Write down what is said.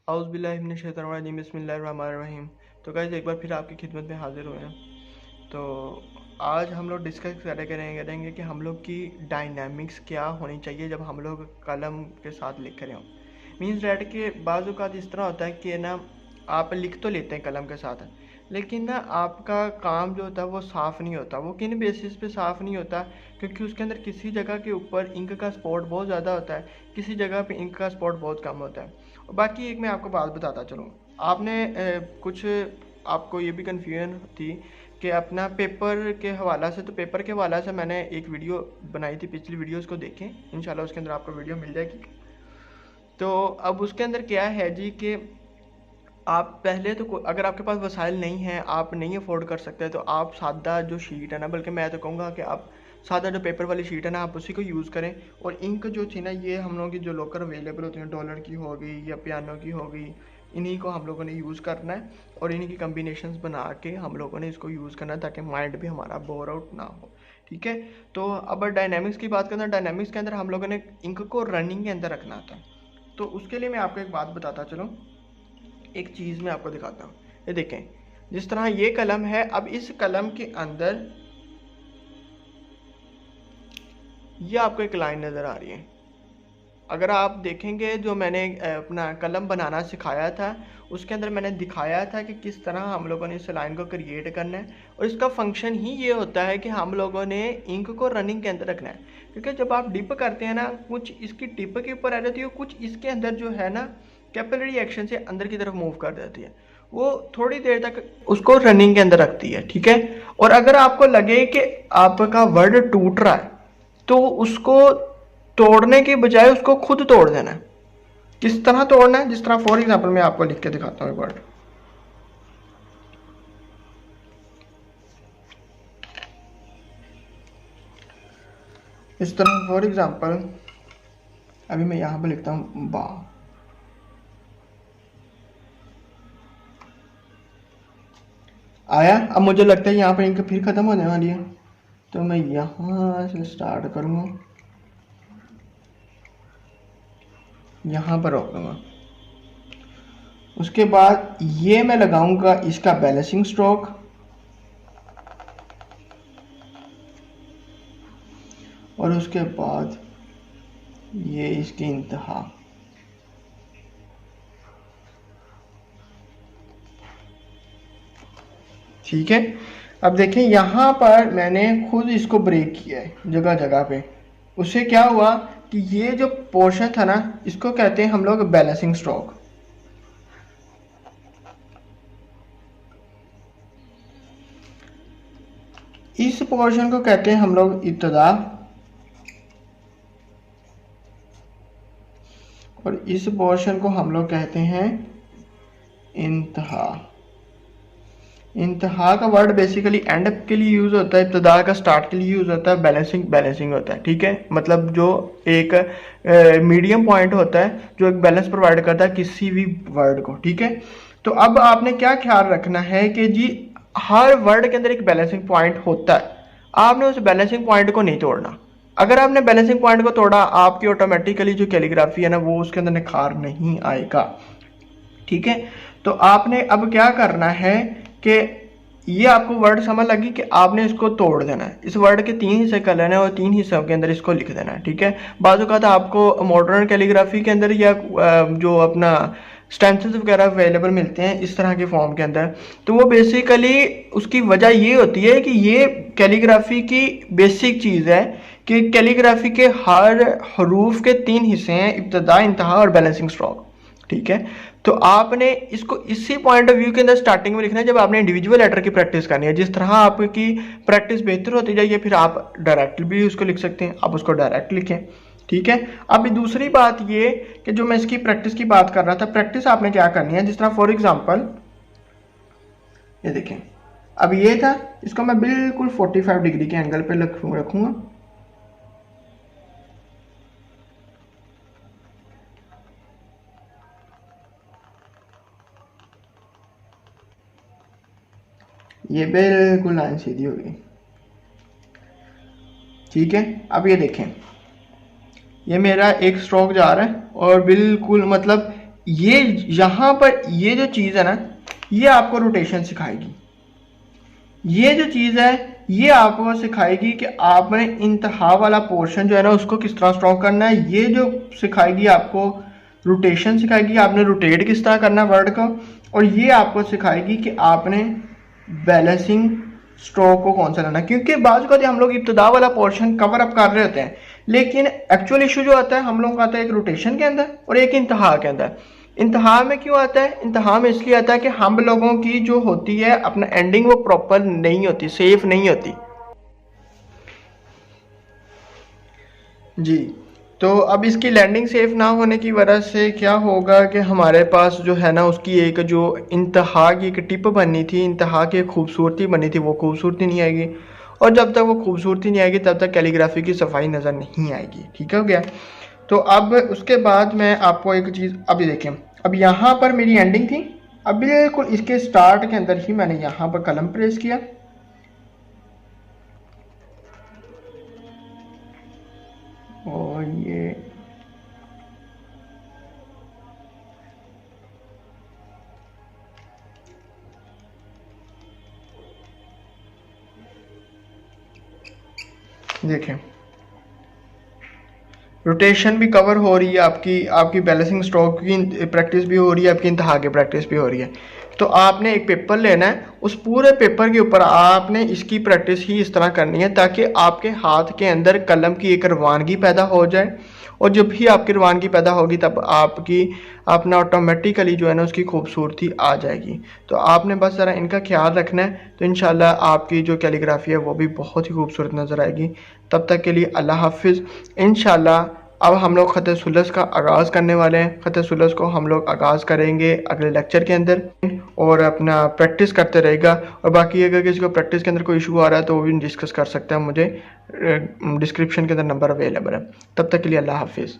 औज़ुबिल्लाहि बिस्मिल्लाहिर्रहमानिर्रहीम। तो गाइस एक बार फिर आपकी खिदमत में हाज़िर हुए हैं। तो आज हम लोग डिस्कस करेंगे कि हम लोग की डायनामिक्स क्या होनी चाहिए जब हम लोग कलम के साथ लिख रहे हों। मीन्स डैट के बाज़ औक़ात इस तरह होता है कि ना आप लिख तो लेते हैं कलम के साथ, लेकिन ना आपका काम जो होता है वो साफ़ नहीं होता। वो किन बेसिस पे साफ़ नहीं होता? क्योंकि उसके अंदर किसी जगह के ऊपर इंक का स्पॉट बहुत ज़्यादा होता है, किसी जगह पे इंक का स्पॉट बहुत कम होता है। और बाकी एक मैं आपको बात बताता चलूँ। आपने कुछ आपको ये भी कन्फ्यूजन थी कि अपना पेपर के हवाला से, तो पेपर के हवाला से मैंने एक वीडियो बनाई थी, पिछली वीडियोस को देखें, इंशाल्लाह उसके अंदर आपको वीडियो मिल जाएगी। तो अब उसके अंदर क्या है जी कि आप पहले तो अगर आपके पास वसाइल नहीं हैं, आप नहीं अफोर्ड कर सकते, तो आप सादा जो शीट है ना, बल्कि मैं तो कहूँगा कि आप सादा जो पेपर वाली शीट है ना, आप उसी को यूज़ करें। और इंक जो थी ना, ये हम लोगों की जो लोकल अवेलेबल होती हैं, डॉलर की हो गई या पियानो की हो गई, इन्हीं को हम लोगों ने यूज़ करना है और इन्हीं की कम्बिनेशंस बना के हम लोगों ने इसको यूज़ करना है, ताकि माइंड भी हमारा बोर आउट ना हो। ठीक है। तो अब डायनामिक्स की बात करना, डायनामिक्स के अंदर हम लोगों ने इंक को रनिंग के अंदर रखना था। तो उसके लिए मैं आपको एक बात बताता चलूँ, एक चीज़ मैं आपको दिखाता हूँ। ये देखें, जिस तरह ये कलम है, अब इस कलम के अंदर ये आपको एक लाइन नज़र आ रही है। अगर आप देखेंगे, जो मैंने अपना कलम बनाना सिखाया था, उसके अंदर मैंने दिखाया था कि किस तरह हम लोगों ने इस लाइन को क्रिएट करना है। और इसका फंक्शन ही ये होता है कि हम लोगों ने इंक को रनिंग के अंदर रखना है। क्योंकि जब आप डिप करते हैं ना, कुछ इसकी टिप के ऊपर आ जाती है, कुछ इसके अंदर जो है ना कैपिलरी एक्शन से अंदर की तरफ मूव कर देती है, वो थोड़ी देर तक उसको रनिंग के अंदर रखती है। ठीक है। और अगर आपको लगे कि आपका वर्ड टूट रहा है, तो उसको तोड़ने के बजाय उसको खुद तोड़ देना है। किस तरह तोड़ना है? जिस तरह फॉर एग्जांपल मैं आपको लिख के दिखाता हूँ एक वर्ड। इस तरह फॉर एग्जांपल अभी मैं यहां पर लिखता हूँ बा। आया? अब मुझे लगता है यहाँ पर इनका फिर खत्म होने वाली है, तो मैं यहां से स्टार्ट करूंगा, यहां पर रोकूंगा। उसके बाद ये मैं लगाऊंगा इसका बैलेंसिंग स्ट्रोक, और उसके बाद ये इसकी इंतहा। ठीक है। अब देखें, यहां पर मैंने खुद इसको ब्रेक किया है जगह जगह पे। उससे क्या हुआ कि ये जो पोर्शन था ना, इसको कहते हैं हम लोग बैलेंसिंग स्ट्रोक। इस पोर्शन को कहते हैं हम लोग इब्तिदा, और इस पोर्शन को हम लोग कहते हैं इंतहा। इंतहा का वर्ड बेसिकली एंड के लिए यूज होता है, इब्तिदा का स्टार्ट के लिए यूज होता है, बैलेंसिंग बैलेंसिंग होता है। ठीक है। मतलब जो एक मीडियम पॉइंट होता है, जो एक बैलेंस प्रोवाइड करता है किसी भी वर्ड को। ठीक है। तो अब आपने क्या ख्याल रखना है कि जी हर वर्ड के अंदर एक बैलेंसिंग पॉइंट होता है, आपने उस बैलेंसिंग पॉइंट को नहीं तोड़ना। अगर आपने बैलेंसिंग पॉइंट को तोड़ा, आपकी ऑटोमेटिकली जो कैलीग्राफी है ना, वो उसके अंदर निखार नहीं आएगा। ठीक है। तो आपने अब क्या करना है कि ये आपको वर्ड समझ लगी कि आपने इसको तोड़ देना है। इस वर्ड के 3 हिस्से कर लेना है और 3 हिस्सों के अंदर इसको लिख देना है। ठीक है। बाजू का था आपको मॉडर्न कैलीग्राफी के अंदर या जो अपना स्टेंसिल्स वगैरह अवेलेबल मिलते हैं इस तरह के फॉर्म के अंदर, तो वो बेसिकली उसकी वजह ये होती है कि ये कैलीग्राफी की बेसिक चीज़ है कि कैलीग्राफी के हर हरूफ के 3 हिस्से हैं, इब्तिदा, इंतहा और बैलेंसिंग स्ट्रोक। ठीक है। तो आपने इसको इसी पॉइंट ऑफ व्यू के अंदर स्टार्टिंग में लिखना है, जब आपने इंडिविजुअल लेटर की प्रैक्टिस करनी है। जिस तरह आपकी प्रैक्टिस बेहतर होती जाएगी, फिर आप डायरेक्ट भी उसको लिख सकते हैं, आप उसको डायरेक्ट लिखें। ठीक है। अब दूसरी बात ये कि जो मैं इसकी प्रैक्टिस की बात कर रहा था, प्रैक्टिस आपने क्या करनी है, जिस तरह फॉर एग्जांपल ये देखें, अब ये था, इसको मैं बिल्कुल 45 डिग्री के एंगल पे रखूंगा। ये बिल्कुल लाइन सीधी हो गई। ठीक है। अब ये देखें, ये मेरा एक स्ट्रोक जा रहा है और बिल्कुल मतलब ये यहाँ पर ये जो चीज़ है ना, ये आपको रोटेशन सिखाएगी। ये जो चीज़ है ये आपको सिखाएगी कि आपने इंतहा वाला पोर्शन जो है ना उसको किस तरह स्ट्रोक करना है। ये जो सिखाएगी आपको रोटेशन सिखाएगी, आपने रोटेट किस तरह करना है वर्ड को। और ये आपको सिखाएगी कि आपने बैलेंसिंग स्ट्रोक को कौन सा लेना है। क्योंकि बाज़ को हम लोग इब्तदा वाला पोर्शन कवर अप कर रहे होते हैं, लेकिन एक्चुअल इशू जो आता है हम लोगों का आता है एक रोटेशन के अंदर और एक इंतहा के अंदर। इंतहा में क्यों आता है? इंतहा में इसलिए आता है कि हम लोगों की जो होती है अपना एंडिंग वो प्रॉपर नहीं होती, सेफ नहीं होती जी। तो अब इसकी लैंडिंग सेफ ना होने की वजह से क्या होगा कि हमारे पास जो है ना उसकी एक जो इंतहा की एक टिप बननी थी, इंतहा की एक खूबसूरती बनी थी, वो खूबसूरती नहीं आएगी। और जब तक वो खूबसूरती नहीं आएगी तब तक कैलीग्राफी की सफाई नज़र नहीं आएगी। ठीक हो गया। तो अब उसके बाद मैं आपको एक चीज़ अभी देखें, अब यहाँ पर मेरी एंडिंग थी, अब बिल्कुल इसके स्टार्ट के अंदर ही मैंने यहाँ पर कलम प्रेस किया और ये देखें रोटेशन भी कवर हो रही है, आपकी बैलेंसिंग स्ट्रोक की प्रैक्टिस भी हो रही है, आपकी इंतहा की प्रैक्टिस भी हो रही है। तो आपने एक पेपर लेना है, उस पूरे पेपर के ऊपर आपने इसकी प्रैक्टिस ही इस तरह करनी है ताकि आपके हाथ के अंदर कलम की एक रवानगी पैदा हो जाए। और जब भी आपकी रवानगी पैदा होगी तब आपकी अपना ऑटोमेटिकली जो है ना उसकी खूबसूरती आ जाएगी। तो आपने बस ज़रा इनका ख्याल रखना है, तो इंशाल्लाह आपकी जो कैलीग्राफी है वो भी बहुत ही खूबसूरत नज़र आएगी। तब तक के लिए अल्लाह हाफिज़। इंशाल्लाह अब हम लोग ख़त सुलस का आगाज़ करने वाले हैं। ख़त सुलस को हम लोग आगाज़ करेंगे अगले लेक्चर के अंदर और अपना प्रैक्टिस करते रहेगा। और बाकी अगर किसी को प्रैक्टिस के अंदर कोई इशू आ रहा है तो वो भी डिस्कस कर सकते हैं, मुझे डिस्क्रिप्शन के अंदर नंबर अवेलेबल है। तब तक के लिए अल्लाह हाफिज़।